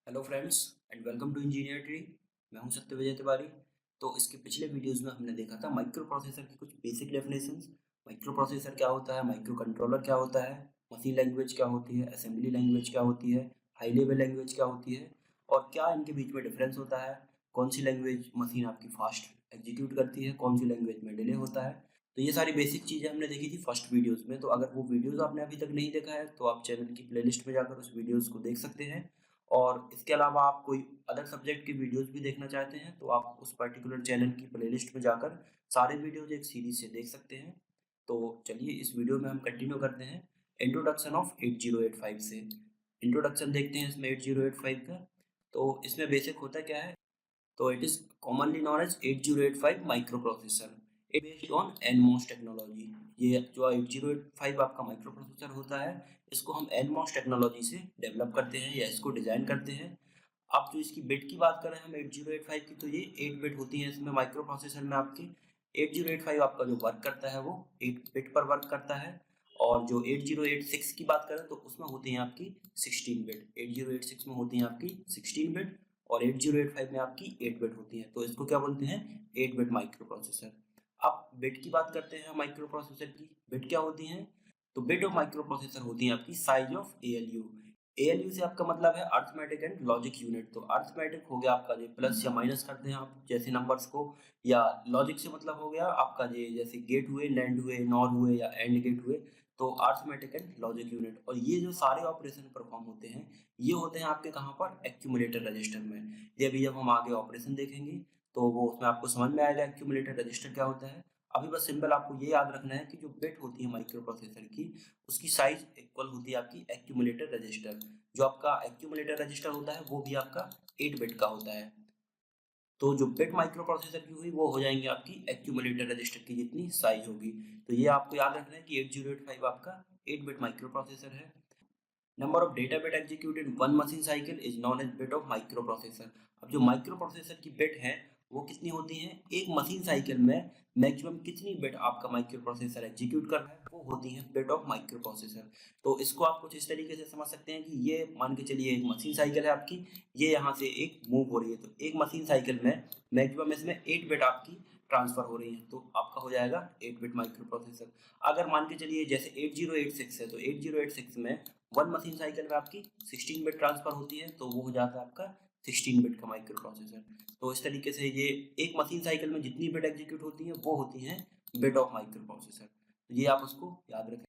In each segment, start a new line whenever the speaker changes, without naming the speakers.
Hello friends and welcome to engineer tree. मैं हूं सत्य विजय तिवारी। तो इसके पिछले वीडियोस में हमने देखा था माइक्रो प्रोसेसर की कुछ बेसिक डेफिनेशंस। माइक्रो प्रोसेसर क्या होता है, माइक्रो कंट्रोलर क्या होता है, मशीन लैंग्वेज क्या होती है, असेंबली लैंग्वेज क्या होती है, हाई लेवल लैंग्वेज क्या होती है और क्या इनके बीच में डिफरेंस होता है। कौन सी लैंग्वेज मशीन आपकी फास्ट एग्जीक्यूट करती है, कौन सी लैंग्वेज में डिले होता है। तो ये सारी बेसिक चीज़ें हमने देखी थी फर्स्ट वीडियोज़ में। तो अगर वो वीडियोज़ आपने अभी तक नहीं देखा है तो आप चैनल की प्लेलिस्ट में जाकर उस वीडियोज़ को देख सकते हैं। और इसके अलावा आप कोई अदर सब्जेक्ट की वीडियोस भी देखना चाहते हैं तो आप उस पर्टिकुलर चैनल की प्लेलिस्ट में जाकर सारे वीडियोस एक सीरीज से देख सकते हैं। तो चलिए इस वीडियो में हम कंटिन्यू करते हैं इंट्रोडक्शन ऑफ 8085 से। इंट्रोडक्शन देखते हैं इसमें 8085 का। तो इसमें बेसिक होता क्या है। तो it is commonly known as 8085 microprocessor. It based on NMOS technology. ये जो 8085 आपका माइक्रो प्रोसेसर होता है, इसको हम NMOS टेक्नोलॉजी से डेवलप करते हैं या इसको डिजाइन करते हैं। अब जो इसकी बिट की बात करें हम 8085 की, तो ये 8 बिट होती है। इसमें माइक्रो प्रोसेसर में आपकी 8085 आपका जो वर्क करता है वो 8 बिट पर वर्क करता है। और जो 8086 की बात करें तो उसमें होती है आपकी 16 बिट। 8086 में होती है आपकी 16 बिट और 8085 में आपकी 8 बिट होती है। तो इसको क्या बोलते हैं, 8 बिट माइक्रो प्रोसेसर। अब बिट की बात करते हैं माइक्रो प्रोसेसर की। बिट क्या होती है, तो बिट ऑफ माइक्रो प्रोसेसर होती है आपकी साइज ऑफ एएलयू। एएलयू से आपका मतलब है अर्थमेटिक एंड लॉजिक यूनिट। तो अर्थमेटिक हो गया आपका जो प्लस या माइनस करते हैं आप जैसे नंबर्स को, या लॉजिक से मतलब हो गया आपका जो जैसे गेट हुए, नैंड हुए, नॉर हुए या एंड गेट हुए। तो अर्थमेटिक एंड लॉजिक यूनिट। और ये जो सारे ऑपरेशन परफॉर्म होते हैं ये होते हैं आपके कहाँ पर, एक्यूमुलेटर रजिस्टर में। ये अभी जब हम आगे ऑपरेशन देखेंगे तो वो उसमें आपको समझ में आएगा एक्यूमुलेटर रजिस्टर क्या होता है। अभी बस सिंपल आपको ये याद रखना है कि जो बिट होती है माइक्रो प्रोसेसर की उसकी साइज इक्वल होती है आपकी एक्यूमुलेटर रजिस्टर। जो आपका एक्यूमुलेटर रजिस्टर होता है वो भी आपका 8 बिट का होता है। तो जो बिट माइक्रो प्रोसेसर की हुई वो हो जाएंगे आपकी एक्यूमुलेटर रजिस्टर की जितनी साइज होगी। तो ये आपको याद रखना है कि 8085 आपका 8 बिट माइक्रो प्रोसेसर है। Number of data bit executed one machine cycle is known as bit of microprocessor. अब जो माइक्रो प्रोसेसर की बिट है वो कितनी होती है, एक मशीन साइकिल में मैक्सिमम कितनी बिट आपका माइक्रो प्रोसेसर एग्जीक्यूट कर रहा है वो होती है बिट ऑफ माइक्रो प्रोसेसर। तो इसको आप कुछ इस तरीके से समझ सकते हैं कि ये मान के चलिए एक मशीन साइकिल है आपकी, ये यहाँ से एक मूव हो रही है। तो एक मशीन साइकिल में मैक्सिमम इसमें 8 बिट आपकी ट्रांसफर हो रही है। तो आपका हो जाएगा 8 बिट माइक्रो प्रोसेसर। अगर मान के चलिए जैसे 8086 है तो 8086 में वन मशीन साइकिल में आपकी 16 बिट ट्रांसफर होती है। तो वो हो जाता है आपका 16 बिट का माइक्रो प्रोसेसर। तो इस तरीके से ये एक मशीन साइकिल में जितनी बिट एग्जीक्यूट होती है वो होती है बिट ऑफ माइक्रो प्रोसेसर। तो ये आप उसको याद रखें।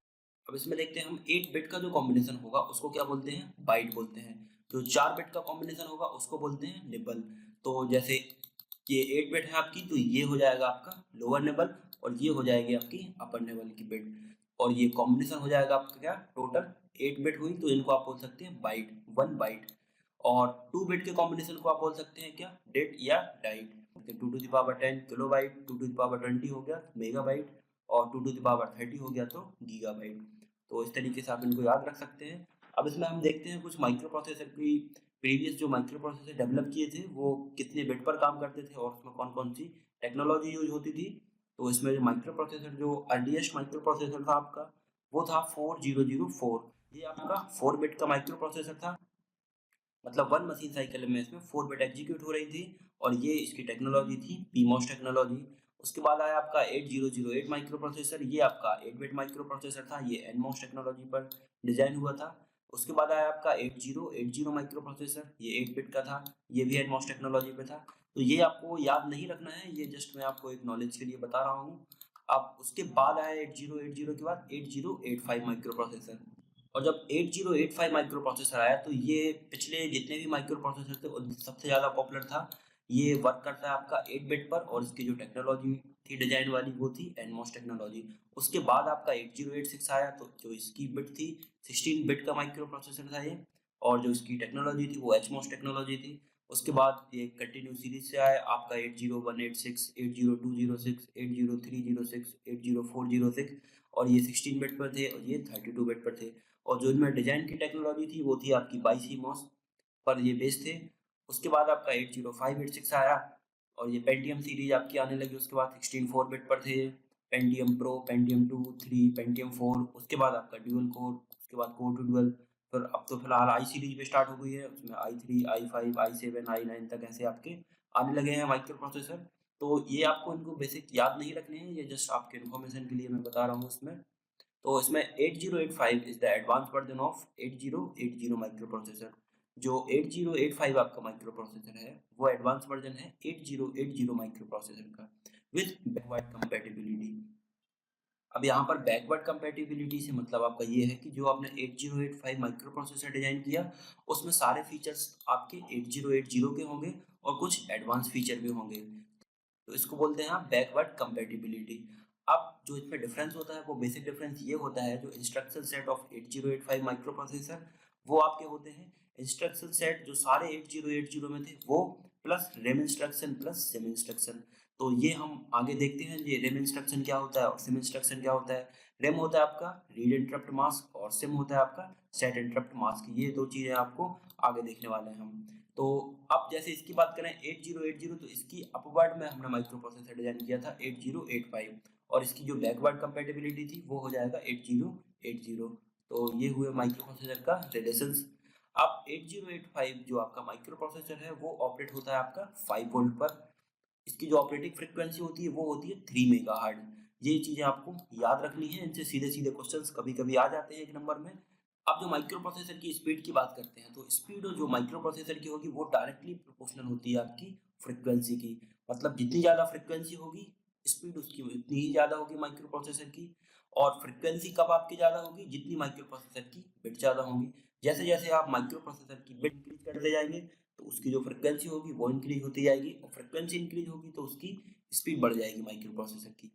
अब इसमें देखते हैं हम 8 बिट का जो कॉम्बिनेशन होगा उसको क्या बोलते हैं, बाइट बोलते हैं। जो 4 बिट का कॉम्बिनेशन होगा उसको बोलते हैं निबल। तो जैसे ये 8 बिट है आपकी तो ये हो जाएगा आपका लोअर निबल और ये हो जाएगी आपकी अपर निबल की बिट। और ये कॉम्बिनेशन हो जाएगा आपका क्या, टोटल 8 बिट हुई तो इनको आप बोल सकते हैं बाइट, 1 बाइट। और 2 बिट के कॉम्बिनेशन को आप बोल सकते हैं क्या, डेट या diet. 2 to the power 10 kilobyte, 2 to the power 20 हो गया मेगाबाइट और 2 टू द पावर 30 हो गया तो गीगाबाइट। तो इस तरीके से आप इनको याद रख सकते हैं। अब इसमें हम देखते हैं कुछ माइक्रो प्रोसेसर की प्रीवियस जो माइक्रो प्रोसेसर डेवलप किए थे वो कितने बिट पर काम करते थे और उसमें कौन कौन सी टेक्नोलॉजी यूज होती थी। तो इसमें जो माइक्रो प्रोसेसर जो अर्लीस्ट माइक्रो प्रोसेसर था आपका वो था 4004। ये आपका 4 बिट का माइक्रो प्रोसेसर था। मतलब वन मशीन साइकिल में इसमें 4 बिट एग्जीक्यूट हो रही थी और ये इसकी टेक्नोलॉजी थी पीमोस टेक्नोलॉजी। उसके बाद आया आपका 8008 माइक्रो प्रोसेसर। ये आपका 8 बिट माइक्रो प्रोसेसर था, ये एनमोस टेक्नोलॉजी पर डिजाइन हुआ था। उसके बाद आया आपका 8080 माइक्रो प्रोसेसर, ये 8 बिट का था, ये भी एनमोस टेक्नोलॉजी पे था। तो ये आपको याद नहीं रखना है, ये जस्ट मैं आपको एक नॉलेज के लिए बता रहा हूँ। अब उसके बाद आया 8080 के बाद 8085 माइक्रो प्रोसेसर। और जब 8085 माइक्रो प्रोसेसर आया तो ये पिछले जितने भी माइक्रो प्रोसेसर थे उन सबसे ज़्यादा पॉपुलर था। ये वर्क करता है आपका 8 बिट पर और इसकी जो टेक्नोलॉजी थी डिजाइन वाली वो थी एनमोस टेक्नोलॉजी। उसके बाद आपका 8086 आया तो जो इसकी बिट थी 16 बिट का माइक्रो प्रोसेसर था ये। और जो इसकी टेक्नोलॉजी थी वो एचमोस टेक्नोलॉजी थी। उसके बाद ये कंटिन्यू सीरीज से आया आपका 80186, 80206, 80306, 80406। और ये 16 बिट पर थे और ये 32 बिट पर थे। और जो इनमें डिजाइन की टेक्नोलॉजी थी वो थी आपकी बाईसीमॉस पर ये बेस्ड थे। उसके बाद आपका 80586 आया और ये पेंटियम सीरीज आपकी आने लगी। उसके बाद 16 4 बिट पर थे, पेंटियम प्रो, पेंटियम 2, 3, पेंटियम 4। उसके बाद आपका ड्यूअल कोर, उसके बाद कोर टू ड्यूअल फिर अब तो फिलहाल आई सीरीज पे स्टार्ट हो गई है, उसमें i3, i5, i7, i9 तक ऐसे आपके आने लगे हैं माइक्रो प्रोसेसर। तो ये आपको इनको बेसिक याद नहीं रखने हैं, ये जस्ट आपके इन्फॉर्मेशन के लिए मैं बता रहा हूँ इसमें। तो इसमें 8085 is the advance version of 8080 micro processor. जो 8085 आपका माइक्रो प्रोसेसर है, वो एडवांस वर्जन है 8080 माइक्रो प्रोसेसर का विद बैकवर्ड कंपैटिबिलिटी। अब यहाँ पर बैकवर्ड कंपैटिबिलिटी से मतलब आपका ये है कि जो आपने 8085 माइक्रो प्रोसेसर डिजाइन किया, उसमें सारे फीचर्स आपके 8080 के होंगे और कुछ एडवांस फीचर भी होंगे। तो इसको बोलते हैं आप बैकवर्ड कंपैटिबिलिटी। अब जो इसमें डिफरेंस होता है वो बेसिक डिफरेंस ये होता है, जो instruction set of 8085 micro processor वो आपके होते हैं इंस्ट्रक्शन सेट जो सारे 8080 में थे वो, plus RIM instruction plus SIM instruction. तो ये हम आगे देखते हैं ये रेम इंस्ट्रक्शन क्या होता है और सिम इंस्ट्रक्शन क्या होता है। रेम होता है आपका रीड इंटरप्ट मास्क और सिम होता है आपका सेट इंटरप्ट मास्क। ये दो चीज़ें आपको आगे देखने वाले हैं हम। तो अब जैसे इसकी बात करें 8080, तो इसकी अपवर्ड में हमने माइक्रो प्रोसेसर डिजाइन किया था 8085 और इसकी जो बैकवर्ड कंपैटिबिलिटी थी वो हो जाएगा 8080। तो ये हुए माइक्रो प्रोसेसर का रिलेशंस। अब 8085 जो आपका माइक्रो प्रोसेसर है वो ऑपरेट होता है आपका 5 वोल्ट पर। इसकी जो ऑपरेटिंग फ्रिक्वेंसी होती है वो होती है 3 मेगाहर्ट्ज। ये चीज़ें आपको याद रखनी है, इनसे सीधे सीधे क्वेश्चंस कभी कभी आ जाते हैं एक नंबर में। अब जो माइक्रो प्रोसेसर की स्पीड की बात करते हैं, तो स्पीड जो माइक्रो प्रोसेसर की होगी वो डायरेक्टली प्रोपोर्शनल होती है आपकी फ्रिक्वेंसी की। मतलब जितनी ज़्यादा फ्रिक्वेंसी होगी, स्पीड उसकी उतनी ही ज़्यादा होगी माइक्रो प्रोसेसर की। और फ्रिक्वेंसी कब आपकी ज़्यादा होगी, जितनी माइक्रो प्रोसेसर की बिट ज़्यादा होगी। जैसे जैसे आप माइक्रो प्रोसेसर की बिट इंक्रीज करते जाएंगे, तो उसकी जो फ्रिक्वेंसी होगी वो इंक्रीज होती जाएगी, और फ्रिक्वेंसी इंक्रीज होगी तो उसकी स्पीड बढ़ जाएगी माइक्रो प्रोसेसर की।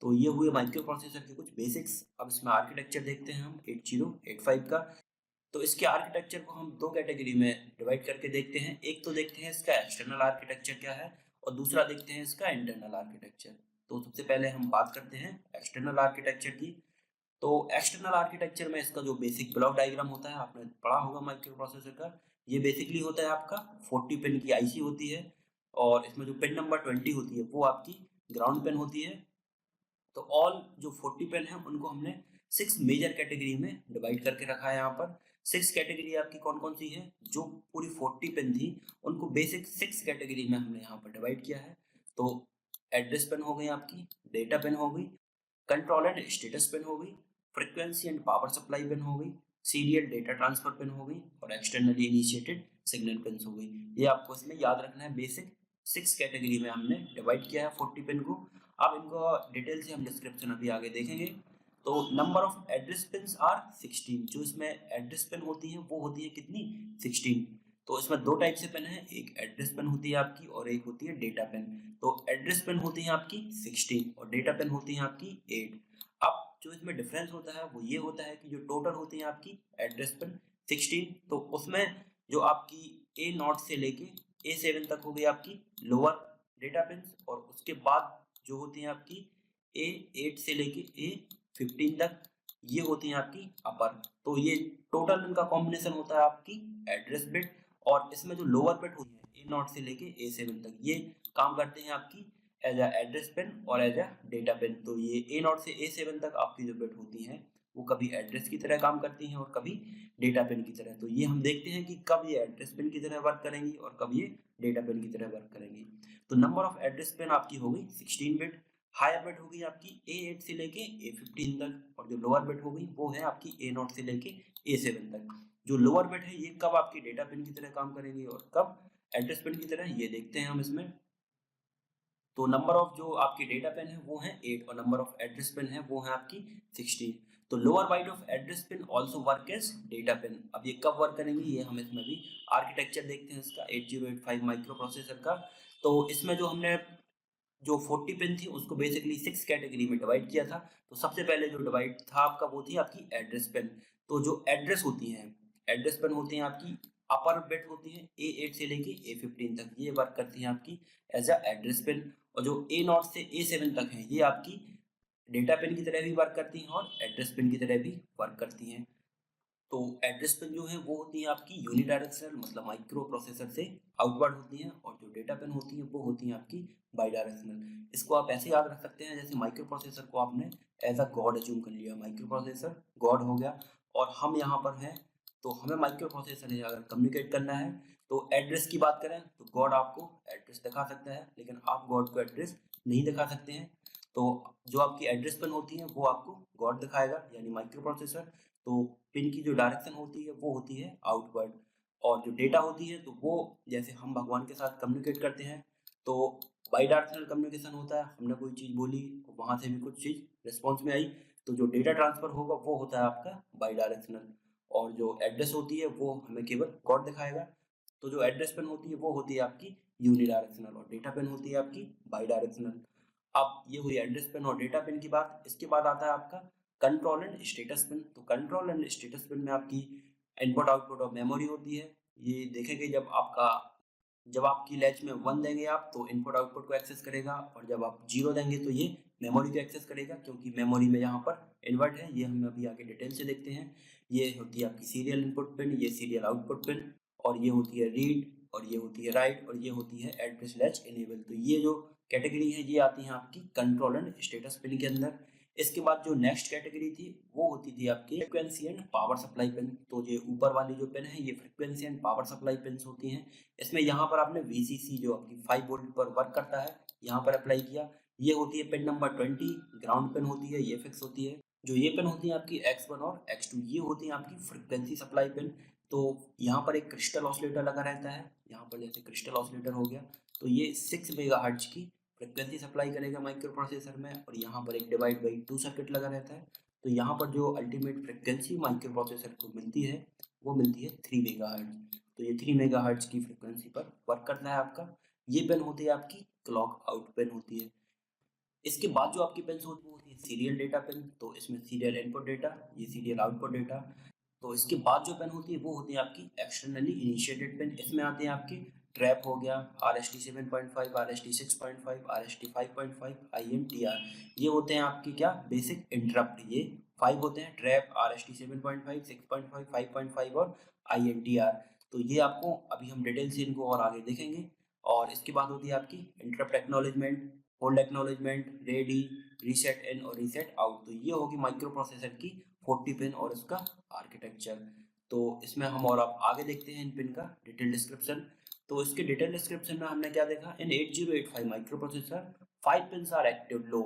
तो ये हुए माइक्रो प्रोसेसर के कुछ बेसिक्स। अब इसमें आर्किटेक्चर देखते हैं हम 8085 का। तो इसके आर्किटेक्चर को हम दो कैटेगरी में डिवाइड करके देखते हैं। एक तो देखते हैं इसका एक्सटर्नल आर्किटेक्चर क्या है, और दूसरा देखते हैं इसका इंटरनल आर्किटेक्चर। तो सबसे पहले हम बात करते हैं एक्सटर्नल आर्किटेक्चर की। तो एक्सटर्नल आर्किटेक्चर में इसका जो बेसिक ब्लॉक डायग्राम होता है, आपने पढ़ा होगा माइक्रो प्रोसेसर का। ये बेसिकली होता है आपका 40 पिन की आईसी होती है, और इसमें जो पिन नंबर 20 होती है वो आपकी ग्राउंड पिन होती है। तो ऑल जो 40 पिन है उनको हमने 6 मेजर कैटेगरी में डिवाइड करके रखा है यहाँ पर। 6 कैटेगरी आपकी कौन कौन सी है, जो पूरी 40 पिन थी उनको बेसिक 6 कैटेगरी में हमने यहाँ पर डिवाइड किया है। तो एड्रेस पिन हो गई आपकी, डेटा पिन हो गई, कंट्रोल एंड स्टेटस पिन हो गई, frequency and power supply pin हो गई, सीरियल डेटा ट्रांसफर पिन हो गई, और एक्सटर्नली इनिशिएटेड सिग्नल पिन हो गई। ये आपको इसमें याद रखना है। बेसिक 6 कैटेगरी में हमने डिवाइड किया है 40 पिन को। अब इनको डिटेल से हम डिस्क्रिप्शन अभी आगे देखेंगे। तो number of address pins are 16। जो इसमें एड्रेस पिन होती है वो होती है कितनी, 16। तो इसमें दो टाइप से पिन है, एक एड्रेस पिन होती है आपकी और एक होती है डेटा पिन। तो एड्रेस पिन होती है आपकी 16 और डेटा पिन होती है आपकी 8। अब जो इसमें डिफरेंस होता है वो ये होता है कि जो टोटल होती है आपकी एड्रेस पिन 16, तो उसमें जो आपकी A0 से लेके A7 तक हो गई आपकी लोअर डेटा पिन, और उसके बाद जो होती है आपकी A8 से लेके A15 तक ये होती है आपकी अपर। तो ये टोटल इनका कॉम्बिनेशन होता है आपकी एड्रेस बिट। और इसमें जो लोअर बिट होती है A0 से लेके A7 तक, ये काम करते हैं आपकी एज अ एड्रेस पिन और एज अ डेटा पिन। तो ये A0 से A7 तक आपकी जो बिट होती हैं वो कभी एड्रेस की तरह काम करती हैं और कभी डेटा पिन की तरह। तो ये हम देखते हैं कि कब ये एड्रेस पिन की तरह वर्क करेंगी और कब ये डेटा पिन की तरह वर्क करेंगी। तो नंबर ऑफ एड्रेस पिन आपकी हो गई 16 बिट। हायर बिट होगी आपकी A8 से लेके A15 तक, और जो लोअर बिट हो गई वो है आपकी A0 से लेके A7 तक। जो लोअर बिट है ये कब आपकी डेटा पिन की तरह काम करेंगी और कब एड्रेस पिन की तरह, ये देखते हैं हम इसमें। तो नंबर ऑफ जो आपकी डेटा पिन है वो है 8, और नंबर ऑफ एड्रेस पिन है वो है आपकी 16। तो lower byte of address pin also work as data pin. अब ये कब वर्क करेंगे ये हम इसमें भी आर्किटेक्चर देखते हैं इसका 8085 माइक्रो प्रोसेसर का। तो इसमें जो हमने जो 40 पिन थी उसको बेसिकली 6 कैटेगरी में डिवाइड किया था। तो सबसे पहले जो डिवाइड था आपका वो थी आपकी एड्रेस पिन। तो जो एड्रेस होती हैं, एड्रेस पिन होती हैं आपकी अपर बिट होती है A8 से लेके A15 तक, ये वर्क करती हैं आपकी एज अ एड्रेस पिन। और जो A0 से A7 तक है ये आपकी डेटा पिन की तरह भी वर्क करती हैं और एड्रेस पिन की तरह भी वर्क करती हैं। तो एड्रेस पिन जो है वो होती है आपकी यूनिडायरेक्शनल, मतलब माइक्रो प्रोसेसर से आउटवर्ड होती हैं, और जो डेटा पिन होती है वो होती हैं आपकी बाईडायरेक्शनल। इसको आप ऐसे याद रख सकते हैं जैसे माइक्रो प्रोसेसर को आपने एज अ गॉड अज्यूम कर लिया, माइक्रो प्रोसेसर गॉड हो गया और हम यहाँ पर हैं तो हमें माइक्रो प्रोसेसर से अगर कम्युनिकेट करना है तो एड्रेस की बात करें तो गॉड आपको एड्रेस दिखा सकता है, लेकिन आप गॉड को एड्रेस नहीं दिखा सकते हैं। तो जो आपकी एड्रेस पिन होती है वो आपको गॉड दिखाएगा यानी माइक्रो प्रोसेसर। तो पिन की जो डायरेक्शन होती है वो होती है आउटवर्ड, और जो डेटा होती है तो वो जैसे हम भगवान के साथ कम्युनिकेट करते हैं तो बाई डायरेक्शनल कम्युनिकेशन होता है। हमने कोई चीज़ बोली, वहाँ से भी कुछ चीज़ रिस्पॉन्स में आई, तो जो डेटा ट्रांसफ़र होगा वो होता है आपका बाई डायरेक्शनल। और जो एड्रेस होती है वो हमें केवल गॉड दिखाएगा। तो जो एड्रेस पिन होती है वो होती है आपकी यूनिडायरेक्शनल, और डेटा पिन होती है आपकी बाई डायरेक्शनल। अब ये हुई एड्रेस पिन और डेटा पिन की बात। इसके बाद आता है आपका कंट्रोल एंड स्टेटस पिन। तो कंट्रोल एंड स्टेटस पिन में आपकी इनपुट आउटपुट और मेमोरी होती है। ये देखेंगे जब आपकी लैच में 1 देंगे आप तो इनपुट आउटपुट को एक्सेस करेगा, और जब आप 0 देंगे तो ये मेमोरी को एक्सेस करेगा, क्योंकि मेमोरी में यहाँ पर इन्वर्ट है। ये हम अभी आगे डिटेल से देखते हैं। ये होती है आपकी सीरियल इनपुट पिन, ये सीरियल आउटपुट पिन, और ये होती है रीड, और ये होती है राइट, और ये होती है एड्रेस लैच इनेबल। तो ये जो कैटेगरी है ये आती है आपकी कंट्रोल एंड स्टेटस पिन के अंदर। इसके बाद जो नेक्स्ट कैटेगरी थी वो होती थी आपकी frequency and power supply pin. तो ये ऊपर वाली जो पिन है ये frequency and power supply pins होती हैं। इसमें यहाँ पर आपने VCC जो आपकी 5 वोल्ट पर वर्क करता है यहाँ पर अप्लाई किया। ये होती है पिन नंबर 20, ग्राउंड पिन होती है, ये फिक्स होती है। जो ये पिन होती है आपकी X1 और X2, ये होती है आपकी फ्रिक्वेंसी सप्लाई पिन। तो यहाँ पर एक क्रिस्टल ऑसिलेटर लगा रहता है, यहाँ पर जैसे क्रिस्टल ऑसिलेटर हो गया, तो ये 6 मेगाहर्ट्ज की फ्रिक्वेंसी सप्लाई करेगा माइक्रो प्रोसेसर में, और यहाँ पर एक डिवाइड बाई 2 सर्किट लगा रहता है। तो यहाँ पर जो अल्टीमेट फ्रिक्वेंसी माइक्रो प्रोसेसर को मिलती है वो मिलती है 3 मेगाहर्ट्ज। तो ये 3 मेगाहर्ट्ज की फ्रिक्वेंसी पर वर्क करता है आपका। ये पिन होती है आपकी क्लॉक आउट पिन होती है। इसके बाद जो आपकी पिन्स होती है वो होती है सीरियल डेटा पिन। तो इसमें सीरियल इनपुट डेटा, ये सीरियल आउटपुट डेटा। तो इसके बाद जो पिन होती है वो होती है आपकी एक्सटर्नली इनिशिएटेड पिन। इसमें आते हैं आपके ट्रैप हो गया, RST 7.5, RST 6.5, RST 5.5, INTR। ये होते हैं आपकी क्या बेसिक इंटरप्ट। ये 5 होते हैं, ट्रैप, RST 7.5, 6.5, 5.5 और INTR। तो ये आपको अभी हम डिटेल से इनको और आगे देखेंगे। और इसके बाद होती है आपकी interrupt acknowledgement, hold acknowledgement, ready, reset in और रीसेट आउट। तो ये होगी माइक्रो प्रोसेसर की 40 पिन और इसका आर्किटेक्चर। तो इसमें हम और आप आगे देखते हैं इन पिन का डिटेल डिस्क्रिप्शन। तो इसके डिटेल डिस्क्रिप्शन में हमने क्या देखा, इन 8085 microprocessor 5 pins are active low.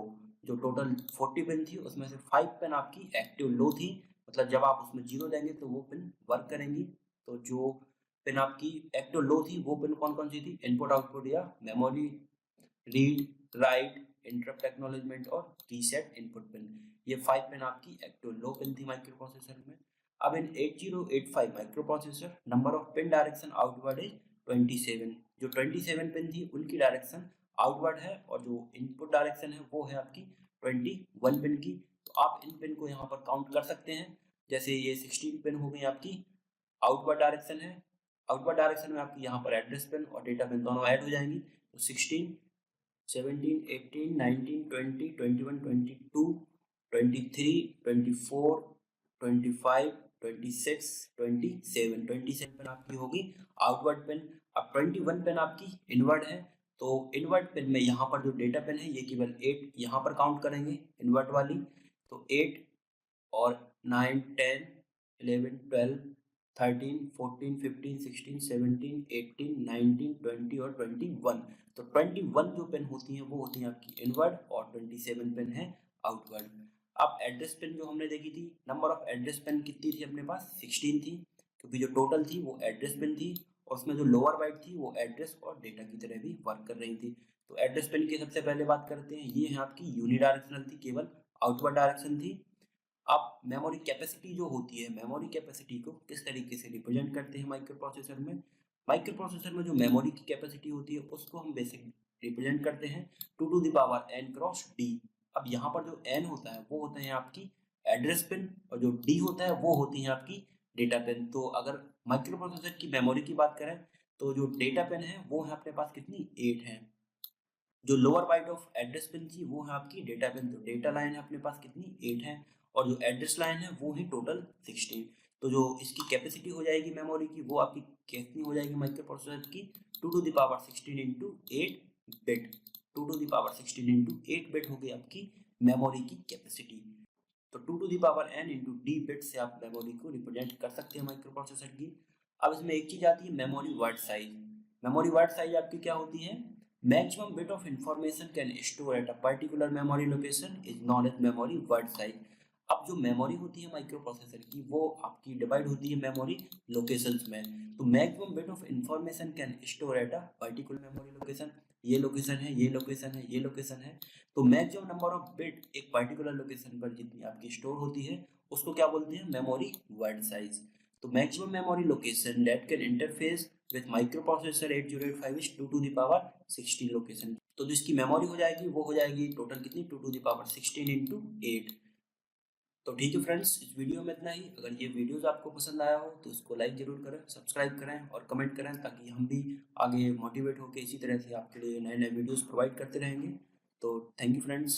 जो टोटल 40 पिन थी उसमें से 5 पिन आपकी एक्टिव लो थी, मतलब जब आप उसमें 0 देंगे तो वो पिन वर्क करेंगी। तो जो पिन आपकी एक्टिव लो थी वो पिन कौन कौन सी थी, इनपुट आउटपुट या memory, read, right, interrupt acknowledgement और रीसेट इनपुट पिन। ये 5 पिन आपकी एक्टिव लो पिन थी माइक्रो प्रोसेसर में। अब इन 8085 micro processor number of pin direction outward is 27। जो 27 पिन थी उनकी डायरेक्शन आउटवर्ड है, और जो इनपुट डायरेक्शन है वो है आपकी 21 पिन की। तो आप इन पिन को यहाँ पर काउंट कर सकते हैं। जैसे ये 16 पिन हो गई आपकी आउटवर्ड डायरेक्शन है। आउटवर्ड डायरेक्शन में आपकी यहाँ पर एड्रेस पिन और डेटा पिन दोनों ऐड हो जाएंगी। तो 16, 17, 18, 19, 20, 21, 22, 23, 24, 25, 26, 27, 27 पिन आपकी होगी आउटवर्ड पिन। अब 21 पिन आपकी इनवर्ड है। तो इनवर्ड पिन में यहाँ पर जो डेटा पिन है ये केवल 8 यहाँ पर काउंट करेंगे इनवर्ड वाली। तो 8 और 9, 10, 11, 12, 13, 14, 15, 16, 17, 18, 19, 20 और 21। तो 21 जो पिन होती हैं वो होती हैं आपकी इनवर्ड, और 27 पिन है आउटवर्ड। अब एड्रेस पिन जो हमने देखी थी, नंबर ऑफ एड्रेस पिन कितनी थी अपने पास, 16 थी, क्योंकि जो टोटल थी वो एड्रेस पिन थी, और उसमें जो लोअर बाइट थी वो एड्रेस और डेटा की तरह भी वर्क कर रही थी। तो एड्रेस पिन की सबसे पहले बात करते हैं, ये है आपकी यूनिडायरेक्शनल थी, केवल आउटवर्ड डायरेक्शन थी। अब मेमोरी कैपेसिटी जो होती है, मेमोरी कैपेसिटी को किस तरीके से रिप्रेजेंट करते हैं माइक्रो प्रोसेसर में। माइक्रो प्रोसेसर में जो मेमोरी की कैपेसिटी होती है उसको हम बेसिक रिप्रेजेंट करते हैं 2 to the power n cross d। अब यहाँ पर जो n होता है वो होता है आपकी एड्रेस पिन, और जो d होता है वो होती है आपकी डेटा पिन। तो अगर माइक्रो प्रोसेसर की मेमोरी की बात करें तो जो डेटा पिन है वो है अपने पास कितनी, 8 है। जो lower byte of address pin थी वो है आपकी डेटा पिन। तो डेटा लाइन है अपने पास कितनी, 8 है, और जो एड्रेस लाइन है वो है टोटल 16। तो जो इसकी कैपेसिटी हो जाएगी मेमोरी की वो आपकी कितनी हो जाएगी माइक्रो प्रोसेसर की, 2 to the power 16 into 8 bit. 2 to the power 16 into 8 bit हो गई आपकी मेमोरी की कैपेसिटी। तो 2 to the power n into D bit से आप मेमोरी को रिप्रेजेंट कर सकते हैं माइक्रो प्रोसेसर की। अब इसमें एक चीज़ आती है memory word size. Memory word size आपकी क्या होती है? Maximum bit of information can store at a particular memory location is known as memory word size. अब जो मेमोरी होती है माइक्रो प्रोसेसर की वो आपकी डिवाइड होती है मेमोरी लोकेशंस में। तो maximum bit of information can store at a particular memory location. ये लोकेशन है, ये लोकेशन है, ये लोकेशन है। तो मैक्सिमम नंबर ऑफ बिट एक पर्टिकुलर लोकेशन पर जितनी आपकी स्टोर होती है उसको क्या बोलते हैं? Memory word size. तो maximum memory location that can interface with microprocessor 8085 is 2 to the power 16 location. तो जो इसकी मेमोरी हो जाएगी वो हो जाएगी टोटल कितनी? 2 टू द पावर 16 इंटू 8। तो ठीक है फ्रेंड्स, इस वीडियो में इतना ही। अगर ये वीडियोस आपको पसंद आया हो तो इसको लाइक ज़रूर करें, सब्सक्राइब करें और कमेंट करें, ताकि हम भी आगे मोटिवेट होकर इसी तरह से आपके लिए नए नए वीडियोस प्रोवाइड करते रहेंगे। तो थैंक यू फ्रेंड्स।